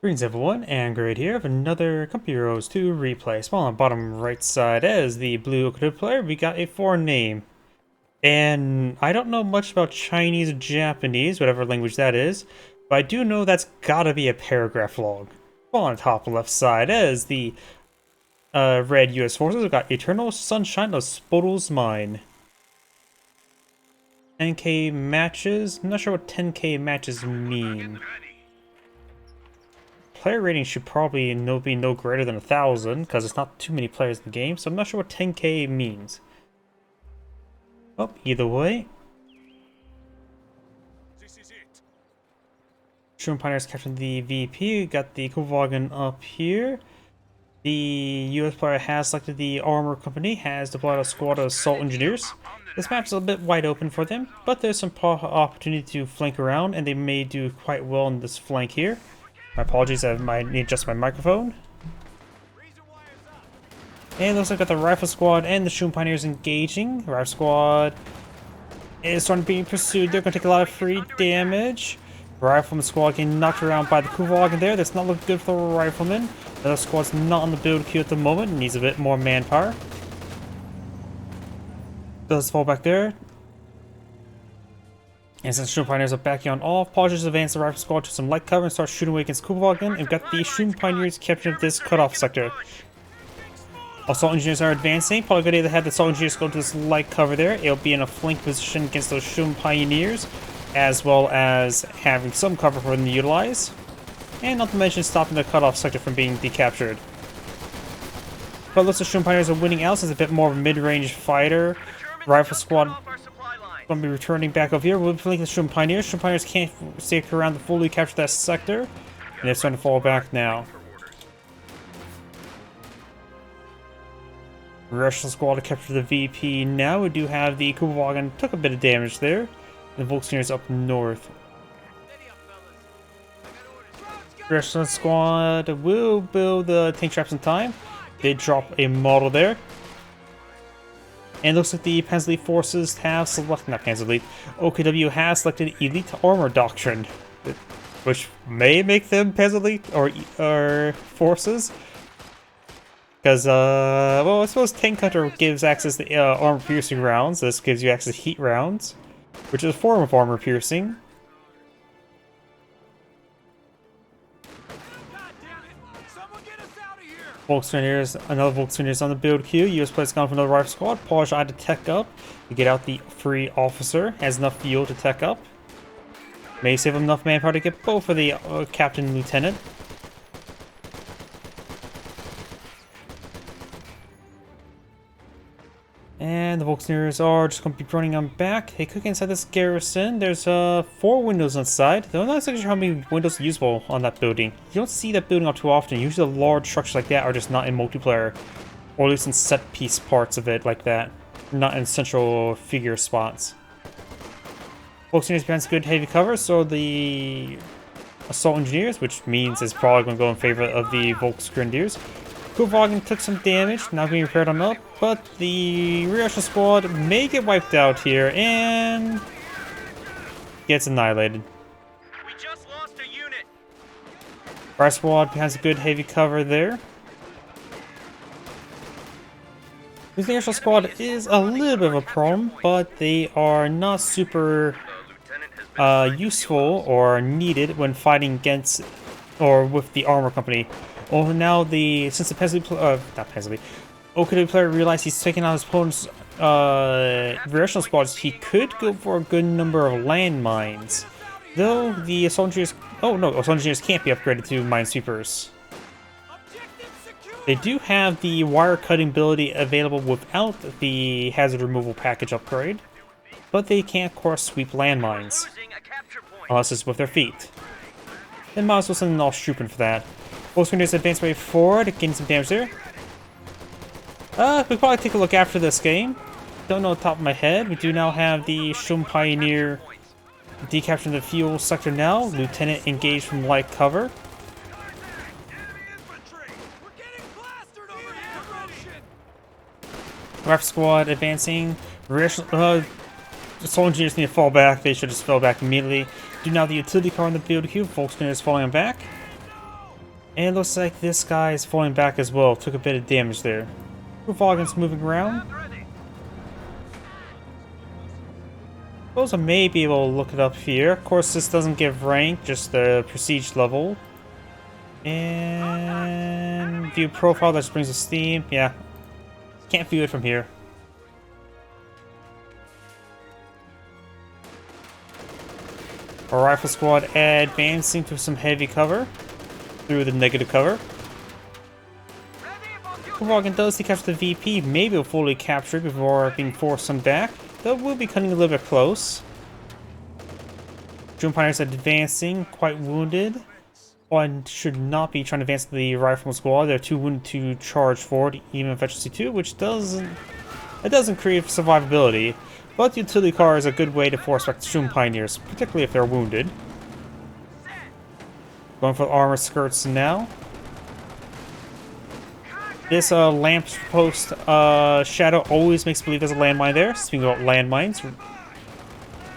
Greetings everyone, and Great here with another Company Heroes 2 replay. Small on the bottom right side as the blue OKW player, we got a foreign name. And I don't know much about Chinese or Japanese, whatever language that is, but I do know that's gotta be a paragraph log. Small on the top left side as the red US forces have got Eternal Sunshine of Spotles Mine. 10k matches? I'm not sure what 10k matches mean. Player rating should probably be no greater than 1,000 because there's not too many players in the game, so I'm not sure what 10k means. Oh, either way. This is it. Shroom Pioneers captured the VP, got the Kovagan up here. The US player has selected the Armor Company, has deployed a squad of Assault Engineers. This map's a bit wide open for them, but there's some opportunity to flank around, and they may do quite well in this flank here. My apologies, I might need to adjust my microphone. And it looks like I've got the Rifle Squad and the Shroom Pioneers engaging. Rifle Squad is starting to be pursued. They're going to take a lot of free damage. Rifleman Squad getting knocked around by the Kuvalgan there. That's not looking good for the Rifleman. The other squad's not on the build queue at the moment. Needs a bit more manpower. Does fall back there. And since Shroom Pioneers are backing on off, Paul just advance the Rifle Squad to some light cover and start shooting away against Kuvalgan. And we've got the Shroom Pioneers capturing this cutoff sector. Assault Engineers are advancing. Probably a good idea to have the Assault Engineers go to this light cover there. It'll be in a flank position against those Shroom Pioneers, as well as having some cover for them to utilize. And not to mention stopping the cutoff sector from being decaptured. But looks like Shroom Pioneers are winning out since it's a bit more of a mid-range fighter. Rifle Squad going to be returning back over here. We'll be flanking the Shroom Pioneers. Shroom Pioneers can't stick around to fully capture that sector. And they're starting to fall back now. Russian Squad to capture the VP now. We do have the Kuvalgan took a bit of damage there. The Volkswagen up north. Russian Squad will build the tank traps in time. They drop a model there. And it looks like the Panzer Elite forces have selected, not Panzer Elite, OKW has selected Elite Armor Doctrine, which may make them Panzer Elite or forces. Because, well, I suppose Tank Hunter gives access to armor piercing rounds. This gives you access to heat rounds, which is a form of armor piercing. Volkswagen, another Volkswagen is on the build queue. US player's gone for another Rifle Squad. Polish eye to tech up to get out the free officer. Has enough fuel to tech up. May save him enough manpower to get both for the captain and lieutenant. And the Volkswageners are just going to be running on back. They could get inside this garrison. There's 4 windows inside. I'm not exactly sure how many windows are usable on that building. You don't see that building up too often. Usually the large structures like that are just not in multiplayer. Or at least in set piece parts of it like that. Not in central figure spots. Volkswageners behind some good heavy cover, so the Assault Engineers, which means it's probably going to go in favor of the Volksgrenadiers. Kuvalgan took some damage, now being repaired on up, but the Russian squad may get wiped out here and gets annihilated. We just lost a unit. Our squad has a good heavy cover there. The Russian squad is a little bit of a problem, but they are not super useful or needed when fighting against or with the armor company. Well, now since the OKW player realized he's taking out his opponent's Russian squads, he could go for a good number of landmines. Though the Assault Engineers, Assault Engineers can't be upgraded to Minesweepers. They do have the wire cutting ability available without the hazard removal package upgrade, but they can't, of course, sweep landmines unless it's with their feet. They might as well send an all-strooping for that. Volkswageners advance way forward, getting some damage there. We'll probably take a look after this game. Don't know off the top of my head. We do now have the Shroom Pioneer decapturing the fuel sector now. Lieutenant engaged from light cover. Rifle Squad advancing. Assault Engineers need to fall back. They should just fall back immediately. Do now the utility car on the field queue. Volkswagen is falling back. And it looks like this guy is falling back as well. Took a bit of damage there. Vaughn's moving around. Suppose I may be able to look it up here. Of course, this doesn't give rank, just the prestige level. And view profile, that just brings us Steam. Yeah, can't view it from here. Our rifle squad advancing to some heavy cover through the negative cover. Vaughan does capture the VP, maybe will fully capture it before being forced some back. Though we'll be cutting a little bit close. Drone Pioneers advancing, quite wounded. One should not be trying to advance the rifleman squad. They're too wounded to charge forward, even efficiency 2, which doesn't create survivability. But the utility car is a good way to force back the Drone Pioneers, particularly if they're wounded. Going for armor skirts now. This lamp post shadow always makes believe there's a landmine there. Speaking about landmines,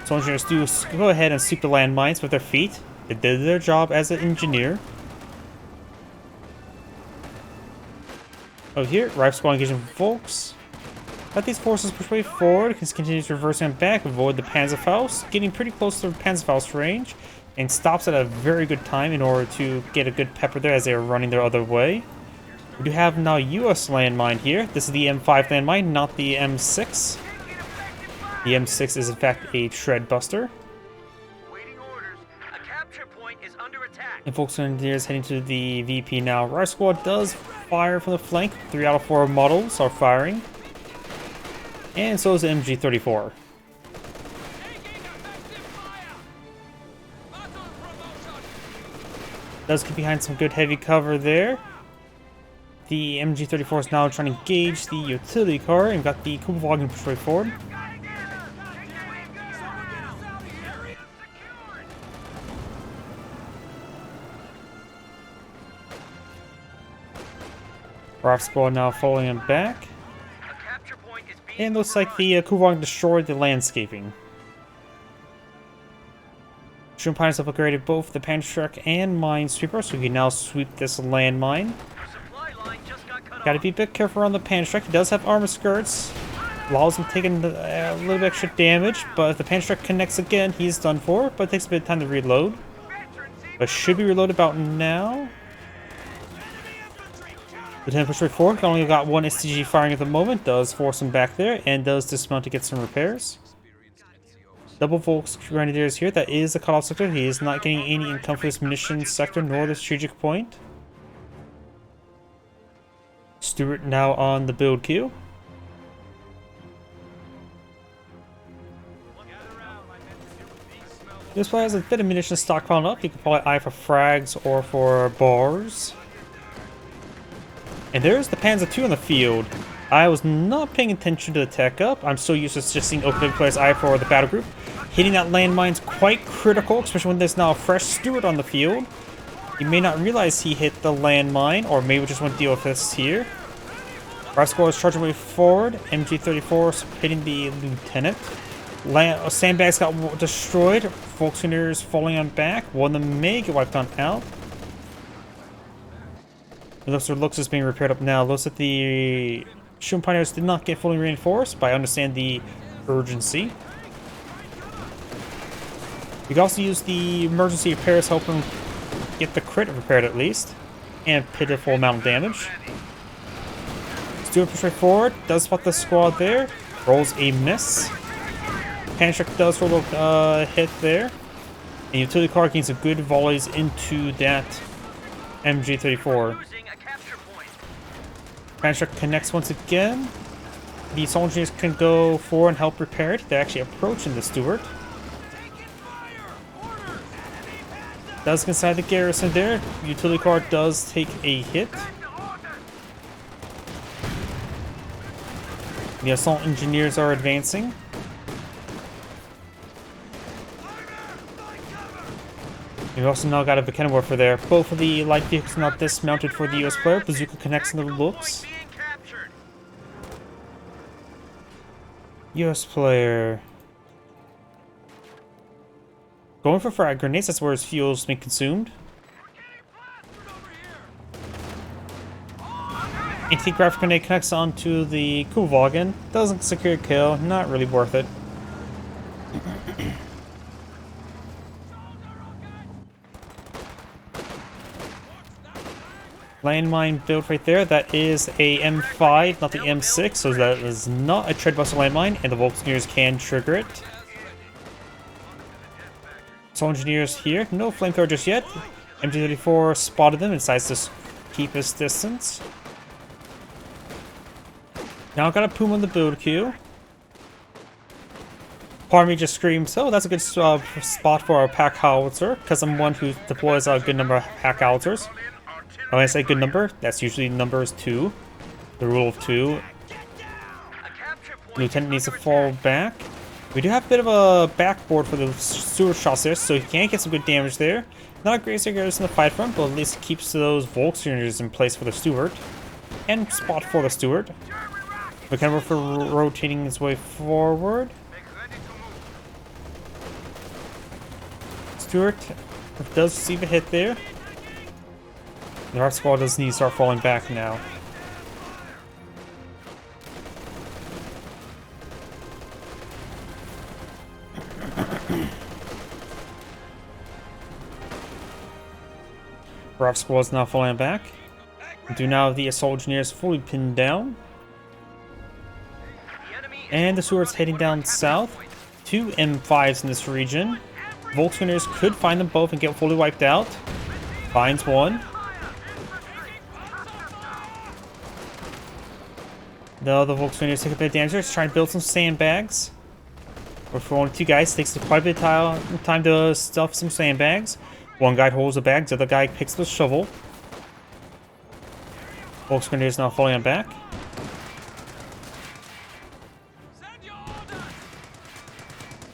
so engineers do go ahead and sweep the landmines with their feet. They did their job as an engineer. Over here, rifle squad engaging folks. Let these forces push way forward, continues reversing and back, avoid the Panzerfaust, getting pretty close to the Panzerfaust range, and stops at a very good time in order to get a good pepper there as they are running their other way. We do have now US landmine here. This is the M5 landmine, not the M6. The M6 is in fact a shred buster. And folks engineers heading to the VP now. Riot Squad does fire from the flank. 3 out of 4 models are firing. And so is the MG34. Does get behind some good heavy cover there. The MG34 is now trying to engage the utility car and got the Vaughan push right forward. Riot Squad now following him back. And looks like the Vaughan destroyed the landscaping. Drone Pioneers have upgraded both the Panzertruck and Minesweeper, so we can now sweep this landmine. Gotta be a bit careful around the Panzertruck. He does have armor skirts. Allows him taking a little bit extra damage, but if the Panzertruck connects again, he's done for, but it takes a bit of time to reload. But should be reloaded about now. Lieutenant push right forward, only got 1 STG firing at the moment, does force him back there, and does dismount to get some repairs. Double Volks Grenadiers here, that is a cutoff sector. He is not getting any income for this munitions sector, nor the strategic point. Stewart now on the build queue. This one has a bit of munitions stockpiling up. You can probably eye for frags or for bars. And there's the Panzer II in the field. I was not paying attention to the tech up. I'm so used to just seeing OKW players eye for the battle group. Hitting that landmine's quite critical, especially when there's now a fresh Stewart on the field. You may not realize he hit the landmine, or maybe just want to deal with this here. Riot Squad is charging way forward. MG34 hitting the lieutenant. Sandbags got destroyed. Volkswageners falling on back. One of them may get wiped on out. It looks is being repaired up now. Looks like the Drone Pioneers did not get fully reinforced, but I understand the urgency. We can also use the emergency repairs, helping get the crit repaired at least, and pitiful amount of damage. Stewart push right forward, does spot the squad there, rolls a miss. Panzertruck does roll a hit there, and utility car gains some good volleys into that MG34. Panzertruck connects once again. The soldiers can go forward and help repair it. They're actually approaching the Stewart. Does get inside the garrison there. Utility car does take a hit. The assault engineers are advancing. We've also now got a Buchanan warfare there. Both of the light vehicles now dismounted for the US player. Bazooka connects in the looks. US player. Going for frag grenades, that's where his fuel's been consumed. Anti-graphic grenade connects onto the Kuhwagen. Doesn't secure a kill. Not really worth it. Landmine built right there. That is a M5, not the M6, so that is not a treadbuster landmine, and the Volkswageners can trigger it. So engineers here, no flamethrower just yet. MG34 spotted them and decides to keep his distance. Now I got a Puma in the build queue. Part of me just screams, oh, that's a good spot for a pack howitzer, because I'm one who deploys a good number of pack howitzers. When I say good number, that's usually numbers 2. The rule of 2. Lieutenant needs to fall back. We do have a bit of a backboard for the Stewart shots there, so he can get some good damage there. Not a great garrison in the fight front, but at least keeps those Volkswageners in place for the Stewart. And spot for the Stewart. McKenna for rotating his way forward. Stewart does receive a hit there. The Arc Squad does need to start falling back now. Our Squad is now falling back. We do now have the assault engineers fully pinned down. And the Stewart's heading down south. 2 M5s in this region. Volkswageners could find them both and get fully wiped out. Finds one. The other Volkswageners take a bit of damage. Just trying to build some sandbags. Or for only 2 guys, takes quite a bit of time to stuff some sandbags. One guy holds a bag, the other guy picks the shovel. Volkswageners now falling on back.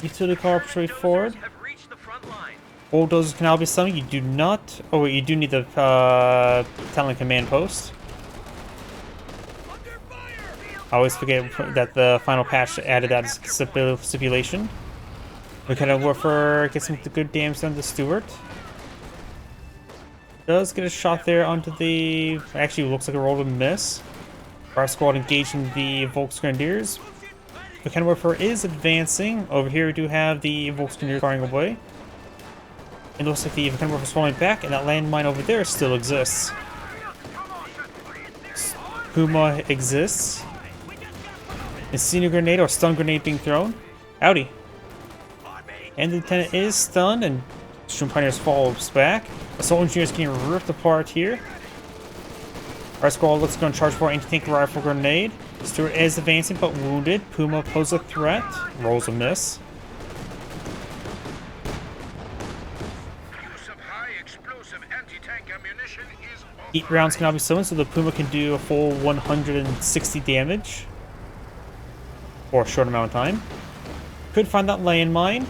Utility car straight forward. Bulldozers can now be summoned. You do not. Oh wait, you do need the talent command post. I always forget that the final patch added that stipulation. We kind of work for get some good damage done to Stewart. Does get a shot there onto the. Actually, looks like a roll to miss. Our squad engaging the Volkswageners. The kind of warfare is advancing. Over here, we do have the Volkswageners firing away. It looks like the kind of warfare is falling back, and that landmine over there still exists. Puma exists. Incendiary grenade or stun grenade being thrown. Howdy. And the lieutenant is stunned, and Stream Pioneers falls back. Assault engineers getting ripped apart here. Our squad looks going to charge for anti-tank rifle grenade. Stewart is advancing but wounded. Puma poses a threat. Rolls a miss. Use of high explosive anti-tank ammunition is 8 rounds can now be summoned, so the Puma can do a full 160 damage. For a short amount of time. Could find that landmine.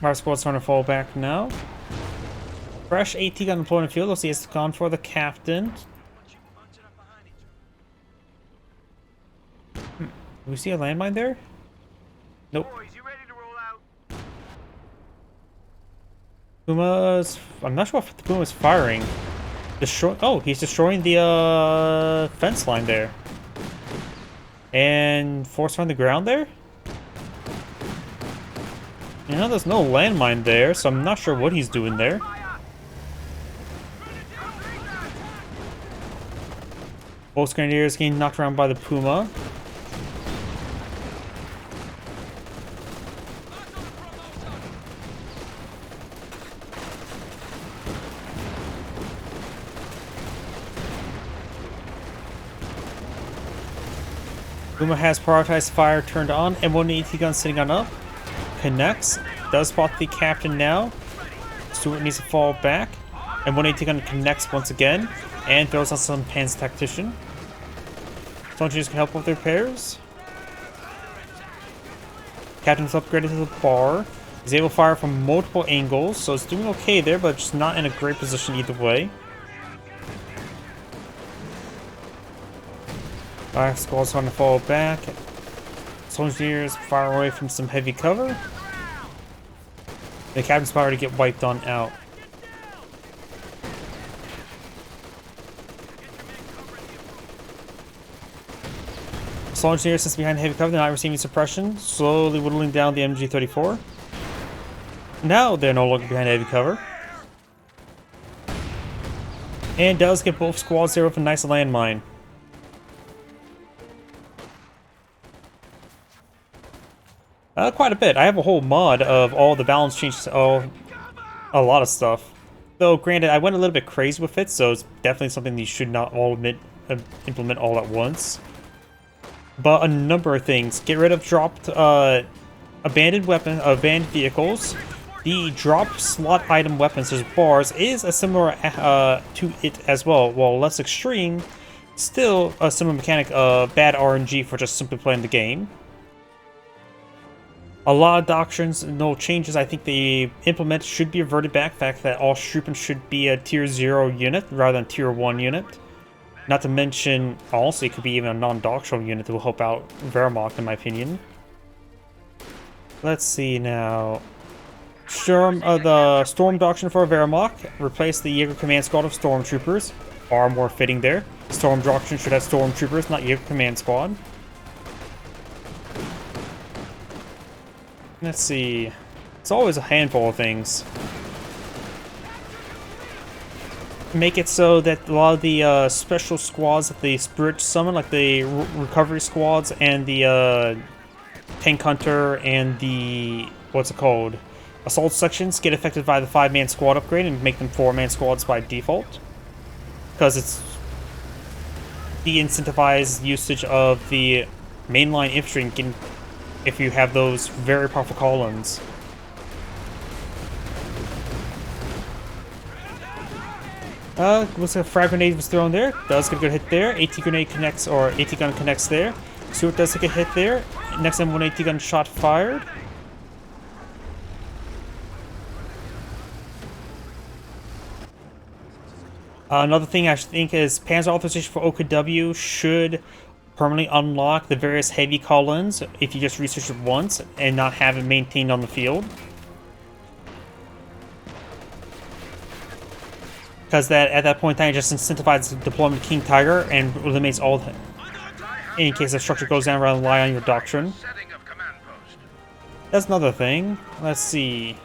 Our squad's trying to fall back now. Fresh AT gun deployed in the field. Looks like it's gone for the captain. Do we see a landmine there? Nope. Boys, you ready to roll out? Puma's. I'm not sure if the Puma's firing. Oh, he's destroying the fence line there. And force on the ground there? You know, there's no landmine there, so I'm not sure what he's doing there. Both Grenadiers getting knocked around by the Puma. Puma has prioritized fire turned on, and one AT gun sitting on up. Connects. Does spot the captain now. Stewart needs to fall back. And one AT gun connects once again. And throws on some Panzer Tactician. Soldiers can help with repairs. Captain's upgraded to the bar. He's able to fire from multiple angles, so it's doing okay there, but just not in a great position either way. Our squad's trying to fall back. Soldiers fire away from some heavy cover. The captain's power to get wiped on out. Small engineer sits behind heavy cover, they're not receiving suppression, slowly whittling down the MG34. Now they're no longer behind heavy cover. And does get both squads there with a nice landmine. Quite a bit. I have a whole mod of all the balance changes, a lot of stuff. Though, granted, I went a little bit crazy with it, so it's definitely something you should not all implement all at once. But a number of things. Get rid of dropped, abandoned vehicles. The drop slot item weapons, there's bars, is a similar to it as well. While less extreme, still a similar mechanic of bad RNG for just simply playing the game. A lot of doctrines, no changes I think they implement should be reverted back. The fact that all Struppen should be a tier 0 unit rather than tier 1 unit. Not to mention, also it could be even a non-doctrinal unit that will help out Wehrmacht in my opinion. Let's see now. The Storm Doctrine for Wehrmacht. Replace the Jaeger Command Squad of Stormtroopers. Far more fitting there. Storm Doctrine should have Stormtroopers, not Jaeger Command Squad. Let's see. It's always a handful of things. Make it so that a lot of the special squads that the Spirit summon, like the recovery squads and the Tank Hunter and the, what's it called? Assault sections get affected by the 5-man squad upgrade and make them 4-man squads by default. Because it's de-incentivized usage of the mainline infantry if you have those very powerful columns. Looks like a frag grenade was thrown there. Does get a good hit there. AT grenade connects, or AT gun connects there. Stewart does take a hit there. Next time, one AT gun shot fired. Another thing I think is Panzer authorization for OKW should permanently unlock the various heavy columns if you just research it once and not have it maintained on the field. Because at that point in time, it just incentivizes the deployment of King Tiger and eliminates all the, in case the structure goes down, rather than rely on your doctrine. That's another thing. Let's see.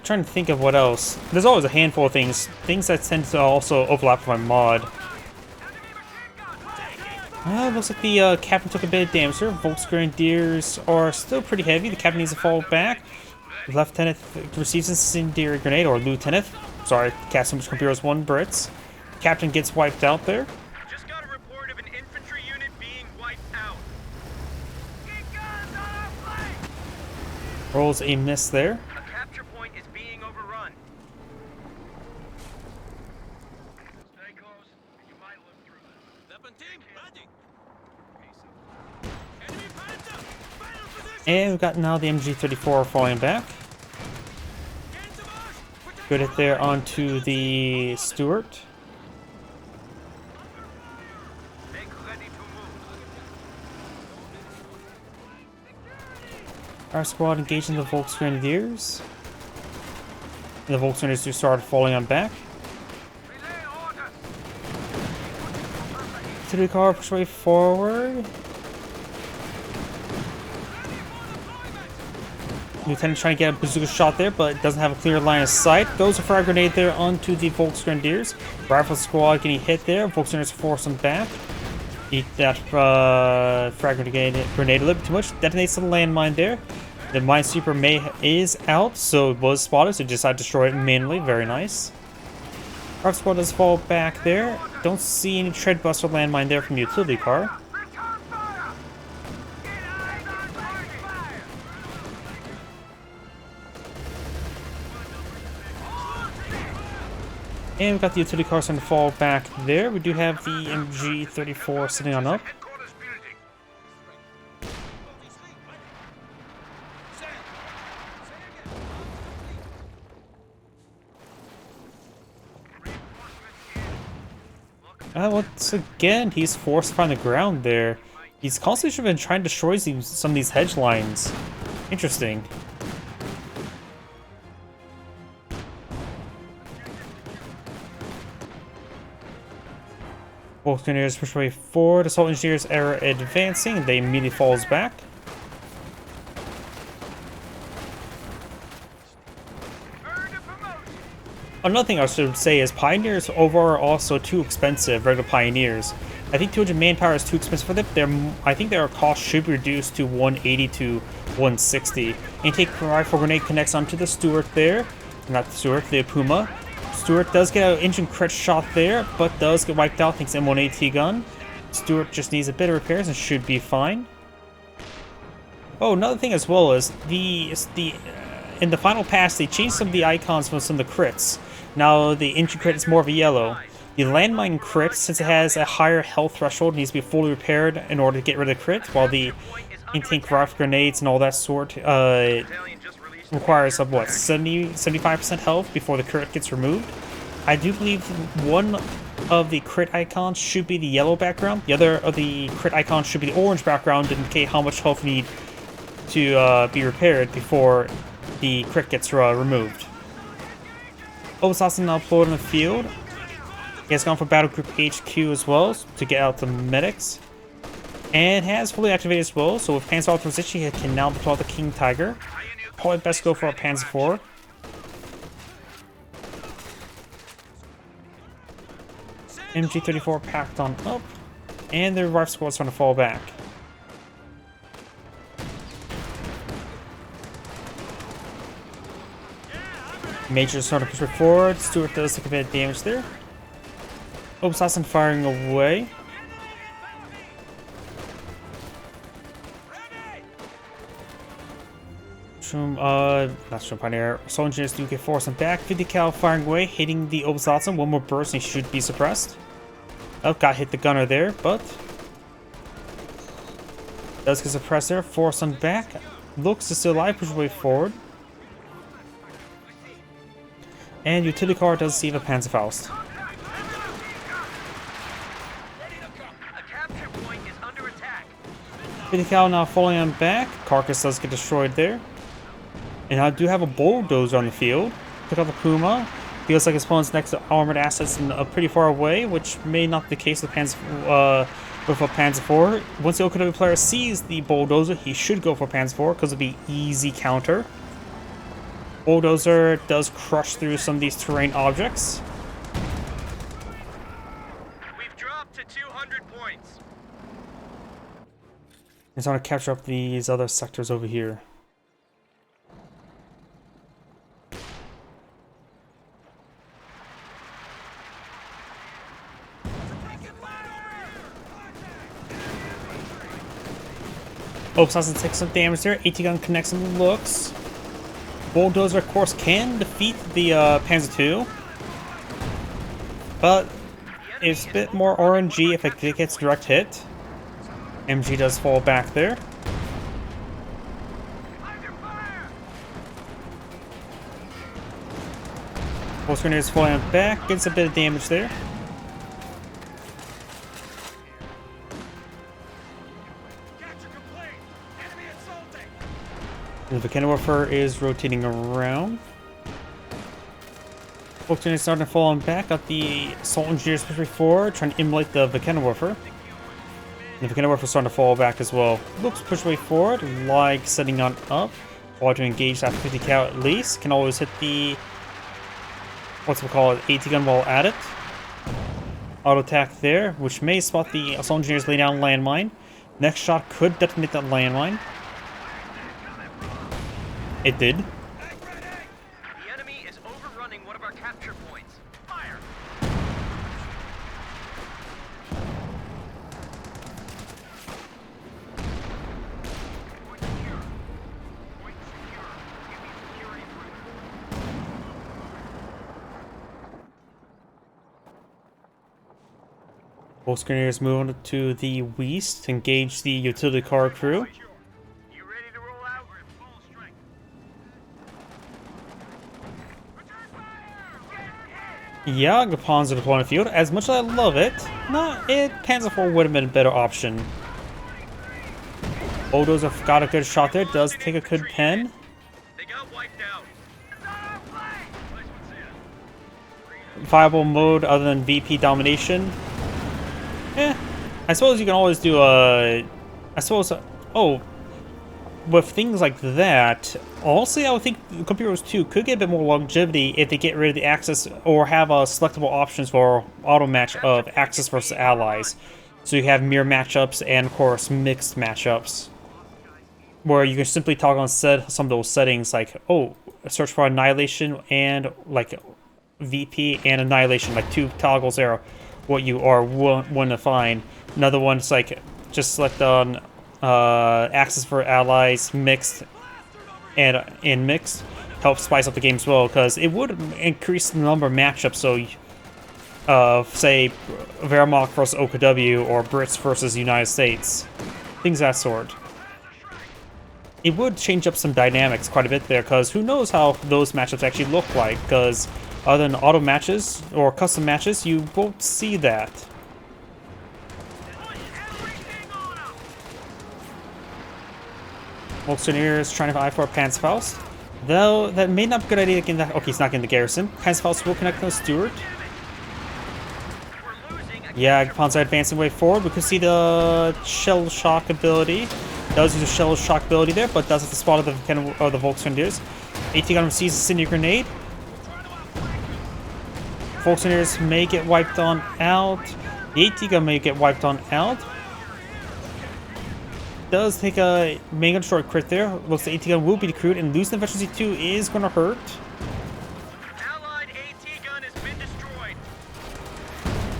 Trying to think of what else. There's always a handful of things that tend to also overlap with my mod. Looks like the captain took a bit of damage here. Volksgrenadiers are still pretty heavy. The captain needs to fall back. The lieutenant receives an incendiary grenade, or lieutenant. Sorry, cast which computers 1 Brits. Captain gets wiped out there. Just got a report of an infantry unit being wiped out. Rolls a miss there. A capture point is being overrun. Stay close. You might live through this. Weapon team, ready. Enemy Panther, final position. And we've got now the MG34 falling back. Good hit there onto the Stuart. Make ready to move. Our squad engaging the Volksgrenadiers. And the Volksgrenadiers do start falling on back. Relay order. Artillery car push way forward. Lieutenant trying to get a bazooka shot there, but doesn't have a clear line of sight. Goes a frag grenade there onto the Volksgrenadiers. Rifle squad getting hit there. Volksgrenadiers force them back. Eat that frag grenade a little bit too much. Detonates the landmine there. The minesweeper is out, so it was spotted, so decided to destroy it manually. Very nice. Rifle squad does fall back there. Don't see any treadbuster landmine there from the utility car. And we've got the utility car starting to fall back there. We do have the MG34 sitting on up. Headquarters building. Once again, he's forced to find the ground there. He's constantly been trying to destroy some of these hedge lines. Interesting. Both engineers push away forward. Assault engineers are advancing. They immediately falls back. Another thing I should say is Pioneers overall are also too expensive, regular Pioneers. I think 200 manpower is too expensive for them. I think their cost should be reduced to 180 to 160. Intake rifle grenade connects onto the Stuart there. Not the Stuart, the Puma. Stuart does get an engine crit shot there, but does get wiped out thanks to M1AT gun. Stuart just needs a bit of repairs and should be fine. Oh, another thing as well is in the final pass they changed some of the icons from some of the crits. Now the engine crit is more of a yellow. The landmine crit, since it has a higher health threshold, needs to be fully repaired in order to get rid of the crit, while the in-tank rifle grenades and all that sort requires of what, 75% health before the crit gets removed. I do believe one of the crit icons should be the yellow background. The other of the crit icons should be the orange background to indicate how much health you need to be repaired before the crit gets removed. Obasassin now deployed in the field. He has gone for Battle Group HQ as well to get out the medics. And has fully activated as well, so with Panzer authorization he can now deploy the King Tiger. Probably best go for a Panzer IV. MG34 packed on up. And the rifle squad's trying to fall back. Major's starting to push forward. Stuart does take a bit of damage there. Obasassin firing away. Not Shroom Pioneer. Assault engineers do get forced him back. 50 cal firing away, hitting the Obasassin. One more burst and he should be suppressed. Oh, got hit the gunner there, but does get suppressed there. Force him back. Looks to still alive, push way forward. And utility car does see the Panzerfaust. Cal now falling on back. Carcass does get destroyed there. And I do have a bulldozer on the field. Pick up the Puma. Feels like it spawns next to armored assets and pretty far away, which may not be the case with a Panzer IV. Once the OKW player sees the bulldozer, he should go for Panzer IV because it'll be easy counter. Bulldozer does crush through some of these terrain objects. We've dropped to 200 points. It's trying to capture up these other sectors over here. Obasassin takes some damage there. AT gun connects and looks. Bulldozer, of course, can defeat the Panzer II, but it's a bit more RNG if it gets direct hit. MG does fall back there. Pulse grenade is falling back, gets a bit of damage there. The Vtuber is rotating around. Pulse grenade is starting to fall on back. Got the assault engineers pushing forward, trying to immolate the Vtuber. The Vtuber is starting to fall back as well. Looks push way forward, like setting on up. While to engage that 50 cal at least. Can always hit the what's it called, AT gun while at it. Auto attack there, which may spot the assault engineers lay down landmine. Next shot could detonate that landmine. It did. The enemy is overrunning one of our capture points. Fire! Point secure. Point secure. Give me security proof. Both grenadiers move on to the west to engage the utility car crew. You ready to roll out? We're at full strength. Yeah, Gapon's are deploying the field. As much as I love it, Panzer IV would have been a better option. Bulldozer got a good shot there. Does take a good pen. They got wiped out. Viable mode other than VP domination. I suppose you can always do a... I suppose... oh, with things like that, honestly, I would think Computer Wars 2 could get a bit more longevity if they get rid of the Axis or have selectable options for auto match of Axis versus Allies. So you have mirror matchups and, of course, mixed matchups, where you can simply toggle on some of those settings, like, oh, search for Annihilation and, like, VP and Annihilation, like 2 toggles there, what you are want to find. Another one's like, just select on Axis for Allies, mixed, and mixed. Helps spice up the game as well, because it would increase the number of matchups, so, say, Wehrmacht versus OKW, or Brits versus United States. Things of that sort. It would change up some dynamics quite a bit there, because who knows how those matchups actually look like, because other than auto matches or custom matches, you won't see that. Volkswagen is trying to eye for a Panzerfaust. Though, that may not be a good idea to get that. Okay, he's not getting the garrison. Panzerfaust will connect with Stuart. Yeah, Panzer advancing way forward. We could see the shell shock ability. Does use a shell shock ability there, but does have the spot of the Volkswagen. AT gun receives a Cinder Grenade. Volkswagen may get wiped on out. The AT gun may get wiped on out. Does take a main gun short crit there. Looks like AT gun will be decrewed, and losing the efficiency 2 is going to hurt. Allied AT gun has been destroyed.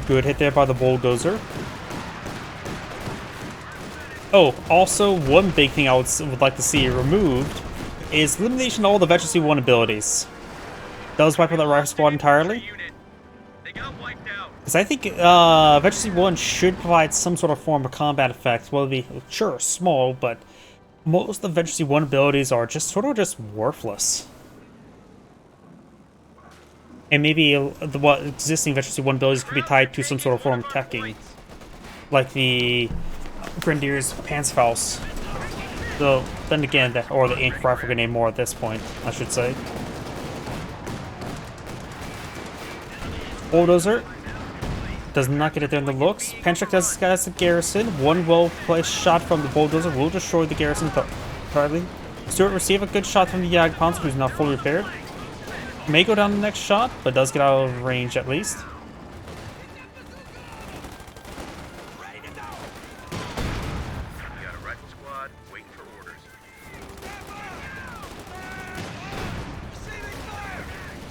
Good hit there by the bulldozer. Oh, also one big thing I would like to see removed is elimination of all the Veterancy 1 abilities. Does wipe out that rifle squad entirely. They got wiped out. Because I think Veterancy 1 should provide some sort of form of combat effects. Well, be sure small, but most of the Veterancy 1 abilities are just sort of just worthless. And maybe what existing Veterancy 1 abilities could be tied to some sort of form of teching, like the Grenadier's Panzerfaust. Though then again, or the anti-rifle grenade more at this point, I should say. Bulldozer does not get it there in the looks. Penchuk does has the garrison. One well-placed shot from the bulldozer will destroy the garrison entirely. Stuart receive a good shot from the Jagdpanzer, who's not fully repaired. May go down the next shot, but does get out of range at least.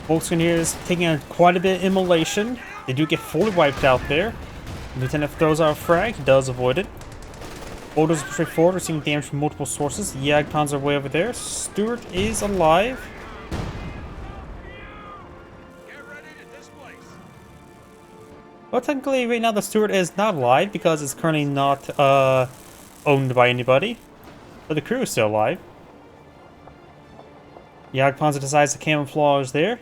Volkswagen here is taking on quite a bit of immolation. They do get fully wiped out there. Lieutenant throws out a frag, he does avoid it. Bulldozer push forward, receiving damage from multiple sources. Jagdpanzer are way over there. Stuart is alive. Get ready to displace. Well, technically, right now the Stuart is not alive because it's currently not owned by anybody. But the crew is still alive. Jagdpanzer decides to camouflage there.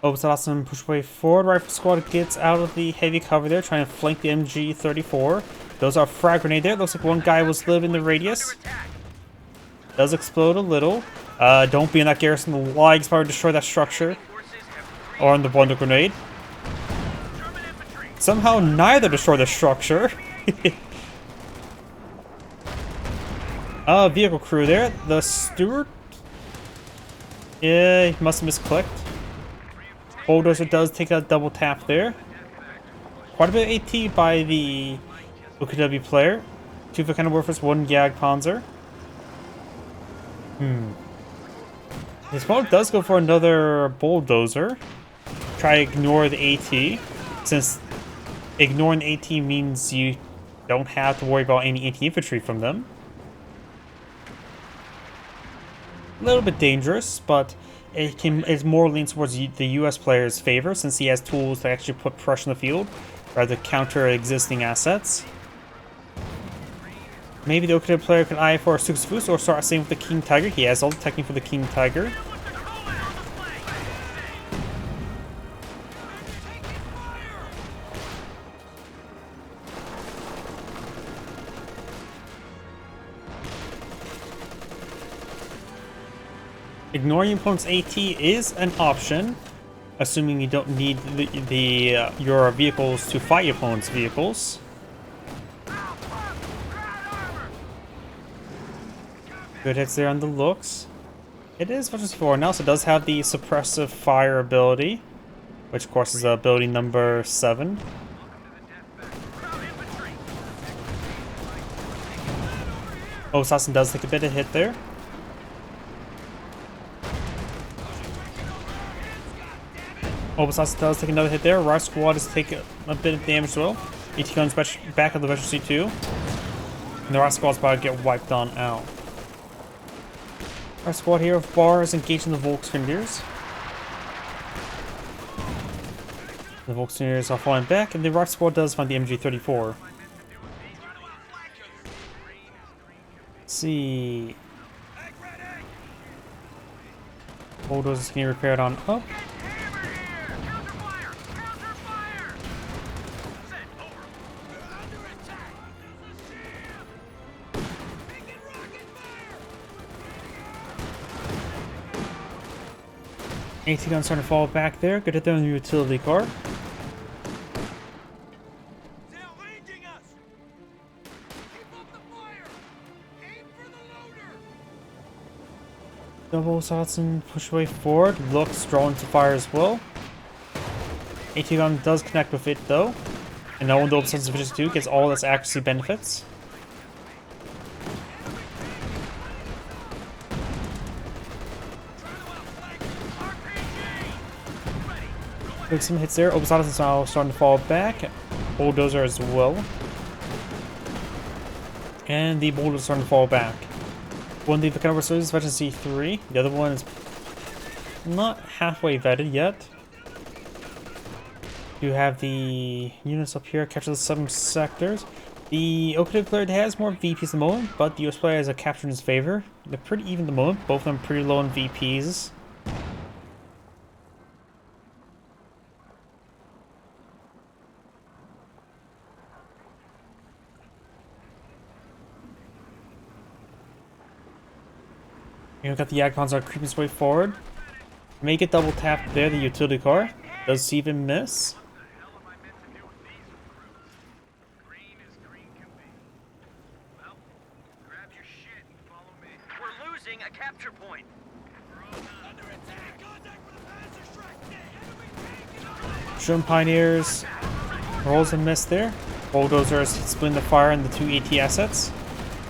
Awesome push way forward. Rifle squad gets out of the heavy cover there, trying to flank the MG-34. Those are frag grenade there. Looks like one guy was living in the radius. Does explode a little. Don't be in that garrison. The lags probably destroy that structure. Or in the wonder grenade. Somehow neither destroy the structure. Vehicle crew there. The Stuart. Yeah, he must have misclicked. Bulldozer does take a double tap there. Quite a bit of AT by the OKW player. 2 for kind of worthless, 1 Jagdpanzer. His opponent does go for another bulldozer. Try to ignore the AT, since ignoring the AT means you don't have to worry about any anti-infantry from them. A little bit dangerous, but it's more leans towards the US player's favor, since he has tools to actually put pressure in the field, rather than counter existing assets. Maybe the OKW player can eye for a Suxfus or start same with the King Tiger. He has all the technique for the King Tiger. Ignoring your opponent's AT is an option, assuming you don't need your vehicles to fight your opponent's vehicles. Good hits there on the looks. It is much as before. Now, so it does have the suppressive fire ability, which of course is ability number 7. Oh, Assassin does take a bit of hit there. Oh, Assassin does take another hit there. Riot Squad is taking a bit of damage as well. ET guns back of the Veteran C2. And the Riot Squad's about to get wiped on out. Our squad here of Bar is engaging the Volksgrenadiers. The Volksgrenadiers are falling back, and the Riot Squad does find the MG34. Let's see. Bulldozers getting repaired on up. AT gun starting to fall back there. Good hit there on the utility car. Double Assassin push way forward. Looks drawn to fire as well. AT gun does connect with it though. And no one double Assassin Vision 2 gets all its accuracy benefits. Took some hits there. Obasadas is now starting to fall back. Bulldozer as well. And the Bulldozer is starting to fall back. One of the Vtuber is Veteran C3. The other one is not halfway vetted yet. You have the units up here capture some sectors. The OKW player has more VPs at the moment, but the US player has a capture in his favor. They're pretty even at the moment. Both of them pretty low in VPs. You've got the Yagons are creeping its way forward. Make it double tap there, the utility car. Does see even miss. We're losing a capture point. Shooting Pioneers rolls and miss there. Bulldozers splitting the fire in the 2 AT assets.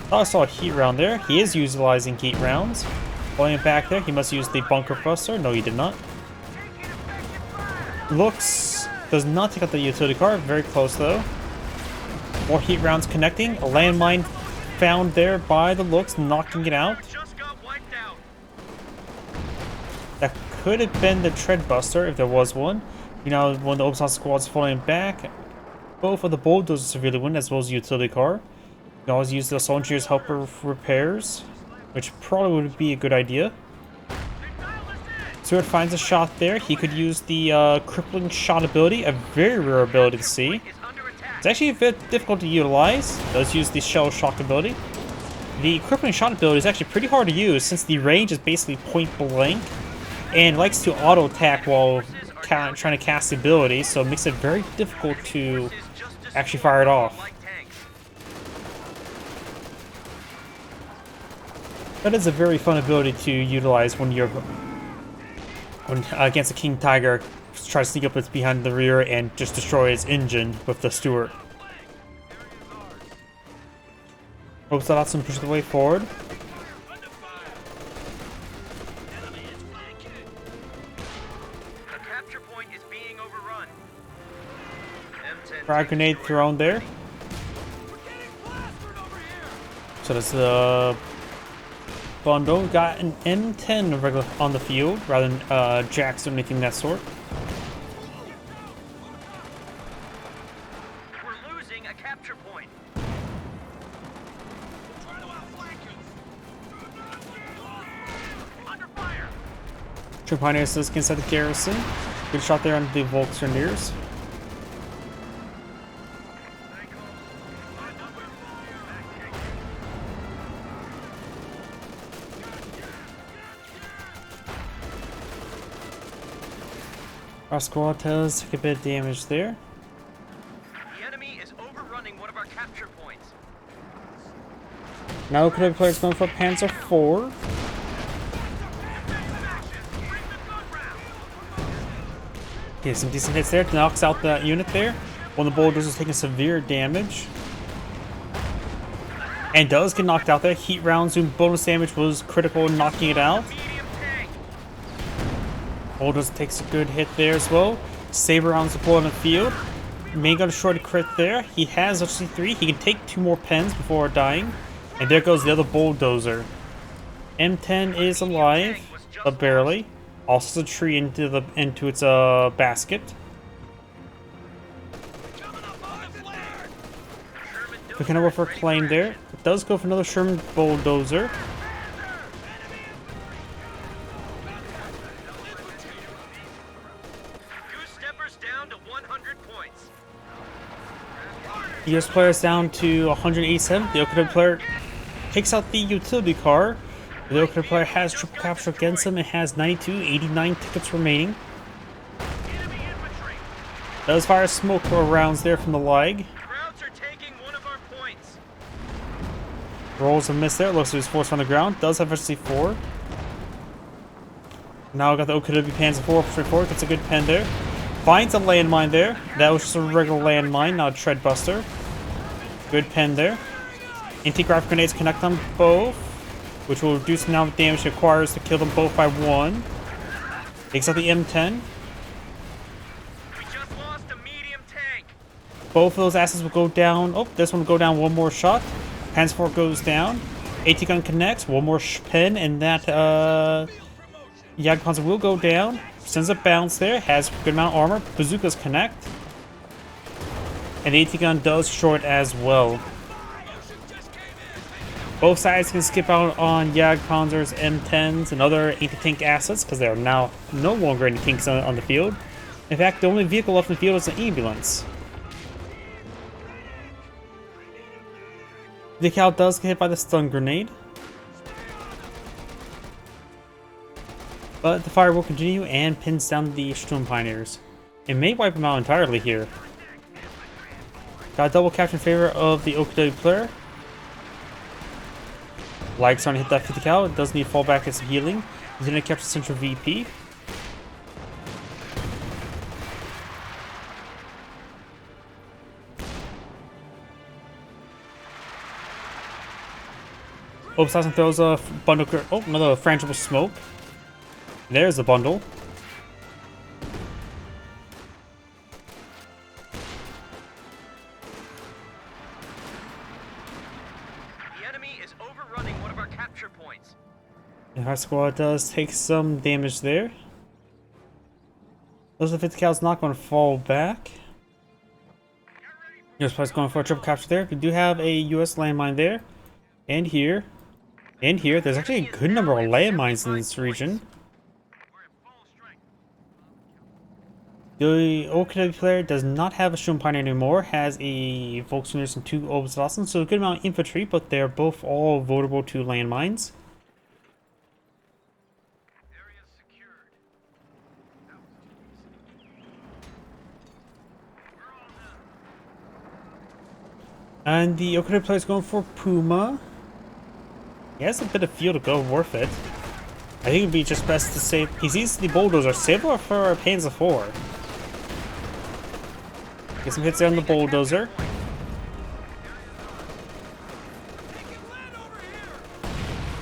Thought I saw a heat round there. He is utilizing heat rounds. Pulling it back there, he must use the bunker buster. No, he did not. Looks does not take out the utility car. Very close though. More heat rounds connecting. A landmine found there by the looks, knocking it out. That could have been the tread buster if there was one. You know, when the Obasan squad's falling back, both of the bulldozers severely win, as well as the utility car. You can always use the assault engineers helper repairs, which probably would be a good idea. Stewart finds a shot there. He could use the crippling shot ability, a very rare ability to see. It's actually a bit difficult to utilize. It does use the shell shock ability. The crippling shot ability is actually pretty hard to use since the range is basically point blank and likes to auto attack while trying to cast the ability, so it makes it very difficult to actually fire it off. That is a very fun ability to utilize when you're against a King Tiger. Try to sneak up its behind the rear and just destroy its engine with the Stewart. Hopes that Watson pushes the way forward. The capture point is being overrun. Frag grenade thrown there. So that's the bundle. Got an M10 regular on the field rather than Jax or anything of that sort. We're losing a capture point. Under fire. True Pioneers is inside the garrison. Good shot there on the Volksgrenadiers. Our squad does take a bit of damage there. The enemy is overrunning one of our capture points. Now OKW players going for Panzer IV. Okay, some decent hits there. Knocks out that unit there. One of the bulldozers taking severe damage. And does get knocked out there. Heat rounds and bonus damage was critical in knocking it out. Bulldozer takes a good hit there as well. Saber rounds deployed on the field. Main gun short crit there. He has actually 3. He can take 2 more pens before dying. And there goes the other bulldozer. M10 is alive, but barely. Also a tree into its basket. Picking up for a claim there. It does go for another Sherman bulldozer. Steppers down to 100 points. The US player is down to 187. The OKW player takes out the utility car. The OKW player has triple capture against him. It has 89 tickets remaining. Does fire smoke rounds there from the lag. Krauts are taking one of our points. Rolls a miss there. Looks like he's forced on the ground. Does have FC4. Now got the OKW Panzer IV straight forward. Gets a good pen there. Finds a landmine there. That was just a regular landmine, not a tread buster. Good pen there. Anti-grav grenades connect on both, which will reduce the amount of damage it requires to kill them both by 1. Takes out the M10. We just lost a medium tank. Both of those asses will go down. Oh, this one will go down one more shot. Panzer IV goes down. AT gun connects. One more pen, and that Jagdpanzer will go down. Sends a bounce there. Has a good amount of armor. Bazookas connect. And the AT gun does short as well. Both sides can skip out on Jagdpanzers, M10s, and other anti-tank assets because there are now no longer any tanks on the field. In fact, the only vehicle left in the field is an ambulance. The cow does get hit by the stun grenade, but the fire will continue and pins down the Sturm Pioneers. It may wipe them out entirely here. Got a double capture in favor of the OKW player. Like starting to hit that 50 cal. It does need fallback and some healing. He's going to capture Central VP. Obsassin throws a bundle. Oh, another frangible smoke. There's the bundle. The enemy is overrunning one of our capture points. And our squad does take some damage there. Those are the 50 cal's not going to fall back. US player's going for a triple capture there. We do have a US landmine there. And here. And here. There's actually a good number of landmines in this region. The OKW player does not have a Sturm Pioneer anymore, has a Volkswagen and 2 Oberstdorfen, so a good amount of infantry, but they're both all vulnerable to landmines. And the OKW player is going for Puma. He has a bit of fuel to go, worth it. I think it'd be just best to save. He sees the bulldozer. Save it for a Panzer IV. Get some hits there on the bulldozer.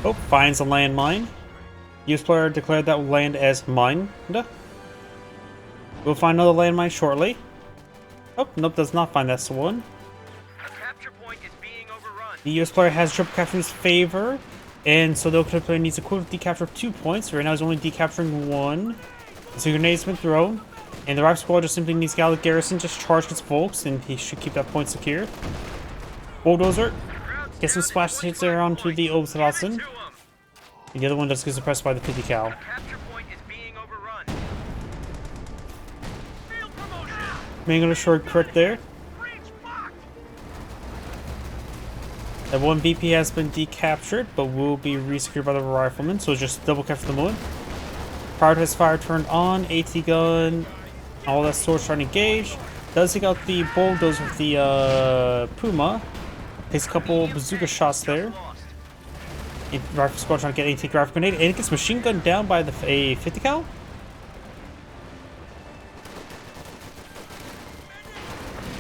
Oh, finds a landmine. US player declared that land as mine. We'll find another landmine shortly. Oh, nope, does not find that one. A capture point is being overrun. The US player has triple capture in his favor, and so the OKW player needs a equivalent decapture of 2 points. Right now he's only decapturing 1. So grenade's been thrown, and the Rock Squad just simply needs to get out of the garrison, just charge its folks, and he should keep that point secure. Bulldozer, get some splash hits there onto the Oberstdorfen. And the other one does get suppressed by the 50 cal. Capture point is being overrun. Field promotion. Making a short crit there. Breach locked. That one VP has been decaptured, but will be resecured by the rifleman, so just double capture the moment. Prioritize fire turned on, AT gun All that swords trying to engage. Does take out the bulldozer with the Puma. Takes a couple bazooka shots there. Rifle squad trying to get anti-gravity grenade, and it gets machine gunned down by a 50 cal.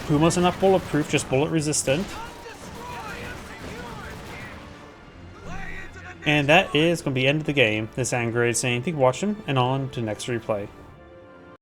Pumas are not bulletproof, just bullet resistant. And that is going to be the end of the game. This Angry saying, thank you for watching, and on to the next replay.